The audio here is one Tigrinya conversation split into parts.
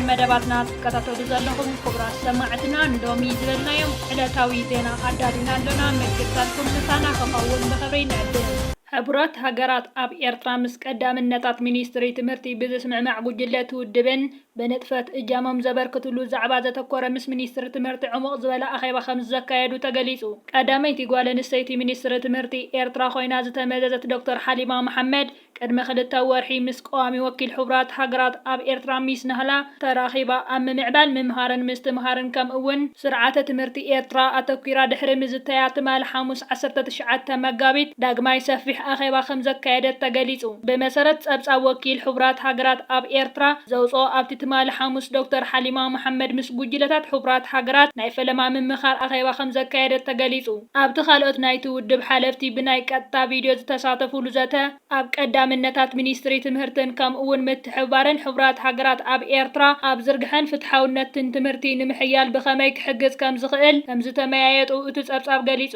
መደባትና ተከታተሉ ዘለኹም ክቡራት ሰማዕትና እንዶሚ ዝብልናዮም ዕለታዊ ዜና አዳዲና ኣለና መክታልኩም ንሳና ከፋውን በኸብሪ ንዕድል حبرات هجرات أب إيرترا مسقدامنتات مينستري تمرتي بزسمع ጉጅለት ውድብን በነጥፈት እጃሞም ዘበርክቱሉ ዛዕባ ዘተኮረ ምስ ሚኒስትር ትምህርቲ ዕሙቕ ዝበለ ኣኼባ ከም ዘካየዱ ተገሊጹ። ቀዳመይቲ ጓል ኣንስተይቲ ሚኒስትር ትምህርቲ ኤርትራ ኮይና ዝተመዘዘት ዶክተር ሓሊማ መሐመድ ቅድመ 2 ወርሒ ምስ ቀዋሚ ወኪል ሕቡራት ሃገራት ኣብ ኤርትራ ሚስ ናህላ ተራኺባ ኣብ ምምዕባል ምምሃርን ምስትምሃርን ከም እውን ስርዓተ ትምህርቲ ኤርትራ ኣተኲራ ድሕሪ ምዝተያ ትማል ሐሙስ 19 መጋቢት ዳግማይ ሰፊሕ ኣኼባ ከም ዘካየደት ተገሊጹ። ብመሰረት ጸብጻብ ወኪል ሕቡራት ሃገራት ኣብ ኤርትራ ዘውጽኦ ኣብቲ ትማል ሐሙስ ዶክተር ሓሊማ መሐመድ ምስ ጉጅለታት ሕቡራት ሃገራት ናይ ፈለማ ምምኻር ኣኼባ ከም ዘካየደት ተገሊጹ። ኣብቲ ካልኦት ናይቲ ውድብ ሓለፍቲ ብናይ ቀጥታ ቪድዮ ዝተሳተፉሉ ዘተ ኣብ ቀዳምነታት ሚኒስትሪ ትምህርትን ከም እውን ምትሕብባርን ሕቡራት ሃገራት ኣብ ኤርትራ ኣብ ዝርግሐን ፍትሓውነትን ትምህርቲ ንምሕያል ብኸመይ ክሕግዝ ከም ዝኽእል ከም ዝተመያየጡ እቲ ጸብጻብ ገሊጹ።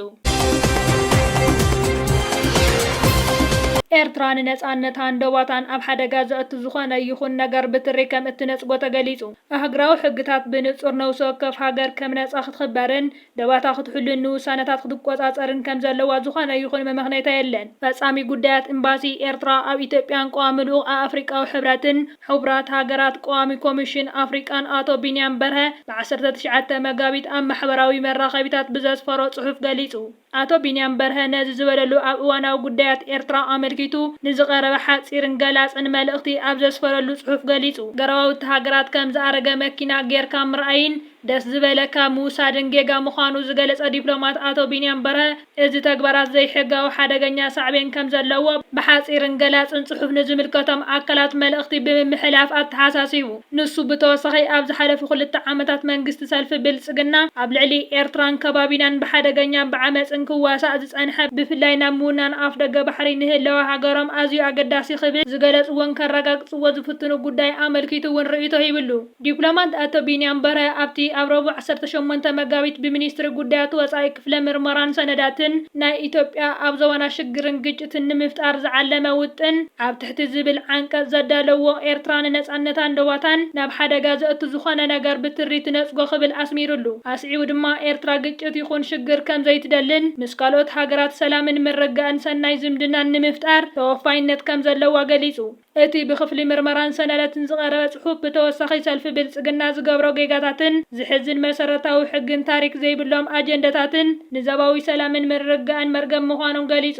ኤርትራ ንነጻነት አንደዋታን ኣብ ሓደጋ ዘእቱ ዝኾነ ይኹን ነገር ብትሪ ከም እትነጽጎ ተገሊጹ። ኣህግራዊ ሕግታት ብንጹር ነውሶ ወከፍ ሃገር ከም ነጻ ክትኽበርን ደባታ ክትሕሉን ንውሳነታት ክትቆጻጸርን ከም ዘለዋ ዝኾነ ይኹን መምኽኔታ የለን። ፈጻሚ ጉዳያት ኤምባሲ ኤርትራ ኣብ ኢትዮጵያን ቀዋሚ ልኡኽ ኣፍሪቃዊ ሕብረትን ሕቡራት ሃገራት ቀዋሚ ኮሚሽን ኣፍሪቃን ኣቶ ቢንያም በርሀ ብ19 መጋቢት ኣብ ማሕበራዊ መራኸቢታት ብዘስፈሮ ጽሑፍ ገሊጹ። ኣቶ ቢንያም በርሀ ነዚ ዝበለሉ ኣብ እዋናዊ ጉዳያት ኤርትራ ኣመልኪቱ ንዝቐረበ ሓፂርን ገላፅን መልእኽቲ ኣብ ዘስፈረሉ ጽሑፍ ገሊጹ። ገረባውቲ ሃገራት ከም ዝኣረገ መኪና ጌርካ ምርኣይን ደስ ዝበለካ ምውሳድን ጌጋ ምዃኑ ዝገለጸ ዲፕሎማት ኣቶ ቢንያም በርሀ እዚ ተግባራት ዘይሕጋዊ ሓደገኛ ሳዕቤን ከም ዘለዎ ብሓፂርን ገላፅን ጽሑፍ ንዝምልከቶም ኣካላት መልእኽቲ ብምምሕላፍ ኣተሓሳሲቡ። ንሱ ብተወሳኺ ኣብ ዝሓለፉ 2 ዓመታት መንግስቲ ሰልፊ ብልጽግና ኣብ ልዕሊ ኤርትራን ከባቢናን ብሓደገኛ ብዓመፅን ክዋሳእ ዝጸንሐ ብፍላይ ናብ ምውናን ኣፍ ደገ ባሕሪ ንህለዋ ሃገሮም ኣዝዩ ኣገዳሲ ክብል ዝገለጽዎን ከረጋግጽዎ ዝፍትኑ ጉዳይ ኣመልኪቱ እውን ርእይቶ ይብሉ። ዲፕሎማት ኣቶ ቢንያም በርሀ ኣብቲ ኣብ ረቡዕ 18 መጋቢት ብሚኒስትሪ ጉዳያት ወጻኢ ክፍለ ምርመራን ሰነዳትን ናይ ኢትዮጵያ ኣብ ዘወና ሽግርን ግጭትን ንምፍጣር ዝዓለመ ውጥን ኣብ ትሕቲ ዝብል ዓንቀጽ ዘዳለዎ ኤርትራ ንነጻነት አንደዋታን ናብ ሓደጋ ዘእቱ ዝኾነ ነገር ብትሪ ትነጽጎ ክብል ኣስሚሩሉ። ኣስዒቡ ድማ ኤርትራ ግጭት ይኹን ሽግር ከም ዘይትደልን ምስ ካልኦት ሃገራት ሰላምን ምርግጋእን ሰናይ ዝምድናን ንምፍጣር ተወፋይነት ከም ዘለዋ ገሊጹ። እቲ ብክፍሊ ምርመራን ሰነዳትን ዝቐረበ ጽሑፍ ብተወሳኺ ሰልፊ ብልጽግና ዝገብሮ ጌጋታትን ዝሕዝን መሰረታዊ ሕግን ታሪክ ዘይብሎም ኣጀንዳታትን ንዘባዊ ሰላምን ምርግጋእን መርገም ምዃኖም ገሊጹ።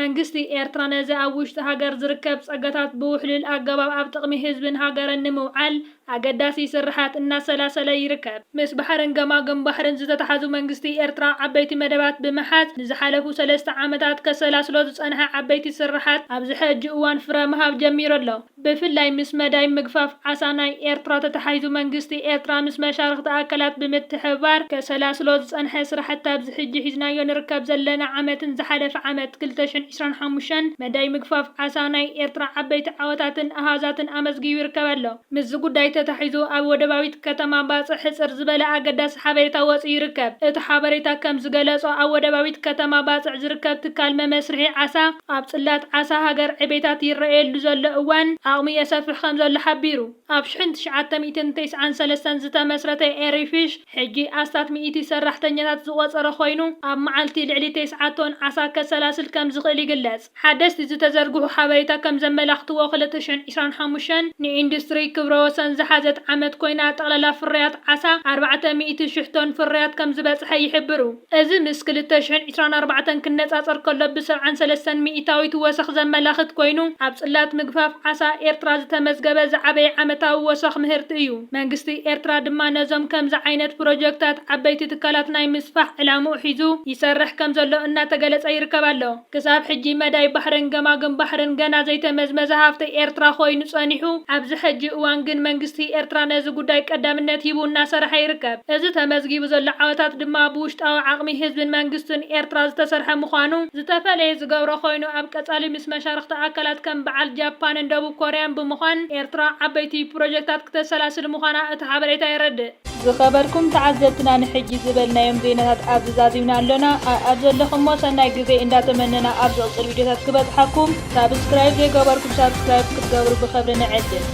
መንግስቲ ኤርትራ ነዚ ኣብ ውሽጢ ሃገር ዝርከብ ጸገታት ብውሕሉል ኣገባብ ኣብ ጥቕሚ ህዝብን ሃገርን ንምውዓል ኣገዳሲ ስርሓት እናሰላሰለ ይርከብ። ምስ ባሕርን ገማግም ባሕርን ዝተተሓዙ መንግስቲ ኤርትራ ዓበይቲ መደባት ብምሓዝ ንዝሓለፉ 3 ዓመታት ከሰላስሎ ዝጸንሐ ዓበይቲ ስርሓት ኣብዚ ሕጂ እዋን ፍረ ምሃብ ጀሚሩ ኣሎ። ብፍላይ ምስ መዳይ ምግፋፍ ዓሳ ናይ ኤርትራ ተተሓሒዙ መንግስቲ ኤርትራ ምስ መሻርክቲ ኣካላት ብምትሕብባር ከሰላስሎ ዝጸንሐ ስርሓት ኣብዚ ሕጂ ሒዝናዮ ንርከብ ዘለና ዓመትን ዝሓለፈ ዓመት 2025 መዳይ ምግፋፍ ዓሳ ናይ ኤርትራ ዓበይቲ ዓወታትን ኣሃዛትን ኣመዝጊቡ ይርከብ ኣሎ። ምስ ጉዳይ ተታሒዙ ኣብ ወደባዊት ከተማ ባጽሕ ሕጽር ዝበለ ኣገዳሲ ሓበሬታ ወፂኡ ይርከብ። እቲ ሓበሬታ ከም ዝገለጾ ኣብ ወደባዊት ከተማ ባጽሕ ዝርከብ ትካል መመስርሒ ዓሳ ኣብ ጽላት ዓሳ ሃገር ዕቤታት ይረኣየሉ ዘሎ እዋን ዓቕሚ የሰፍሕ ከም ዘሎ ሓቢሩ። ኣብ 1993 ዝተመስረተ ኤሪፊሽ ሕጂ ኣስታት 100 ሰራሕተኛታት ዝቆጸረ ኮይኑ ኣብ መዓልቲ ልዕሊ 9 ቶን ዓሳ ከሰላስል ከም ዝኽእል ይግለጽ። ሓደስቲ ዝተዘርግሑ ሓበሬታ ከም ዘመላኽትዎ 2025 ንኢንዱስትሪ ክብረ ወሰን ዝሓዘት ዓመት ኮይና ጠቕላላ ፍርያት ዓሳ 400,000 ቶን ፍርያት ከም ዝበጽሐ ይሕብሩ። እዚ ምስ 2024 ክነጻጸር ከሎ ብ73 ሚእታዊት ወሰኽ ዘመላኽት ኮይኑ ኣብ ጽላት ምግፋፍ ዓሳ ኤርትራ ዝተመዝገበ ዝዓበየ ዓመታዊ ወሰኽ ምህርቲ እዩ። መንግስቲ ኤርትራ ድማ ነዞም ከምዚ ዓይነት ፕሮጀክታት ዓበይቲ ትካላት ናይ ምስፋሕ ዕላምኡ ሒዙ ይሰርሕ ከም ዘሎ እናተገለጸ ይርከብ ኣሎ። ክሳብ ሕጂ መዳይ ባሕርን ገማግም ባሕርን ገና ዘይተመዝመዘ ሃብቲ ኤርትራ ኮይኑ ጸኒሑ ኣብዚ ሕጂ እዋን ግን መንግስቲ ኤርትራ ነዚ ጉዳይ ቀዳምነት ሂቡ እናሰርሐ ይርከብ። እዚ ተመዝጊቡ ዘሎ ዓወታት ድማ ብውሽጣዊ ዓቕሚ ህዝብን መንግስትን ኤርትራ ዝተሰርሐ ምዃኑ ዝተፈለየ ዝገብሮ ኮይኑ ኣብ ቀጻሊ ምስ መሻርክቲ ኣካላት ከም በዓል ጃፓንን ደቡብ ኮርያን ብምዃን ኤርትራ ዓበይቲ ፕሮጀክታት ክተሰላስል ምዃና እቲ ሓበሬታ የረድእ። ዝኸበርኩም ተዓዘብትና ንሕጂ ዝበልናዮም ዜናታት ኣብ ዝዛዚምና ኣለና ኣብ ዘለኹም ሰናይ ግዜ እንዳተመነና ኣብ ዝቕፅል ቪድዮታት ክበፅሓኩም ሳብስክራይብ ዘይገበርኩም ሳብስክራይብ ክትገብሩ ብኽብሪ ንዕድም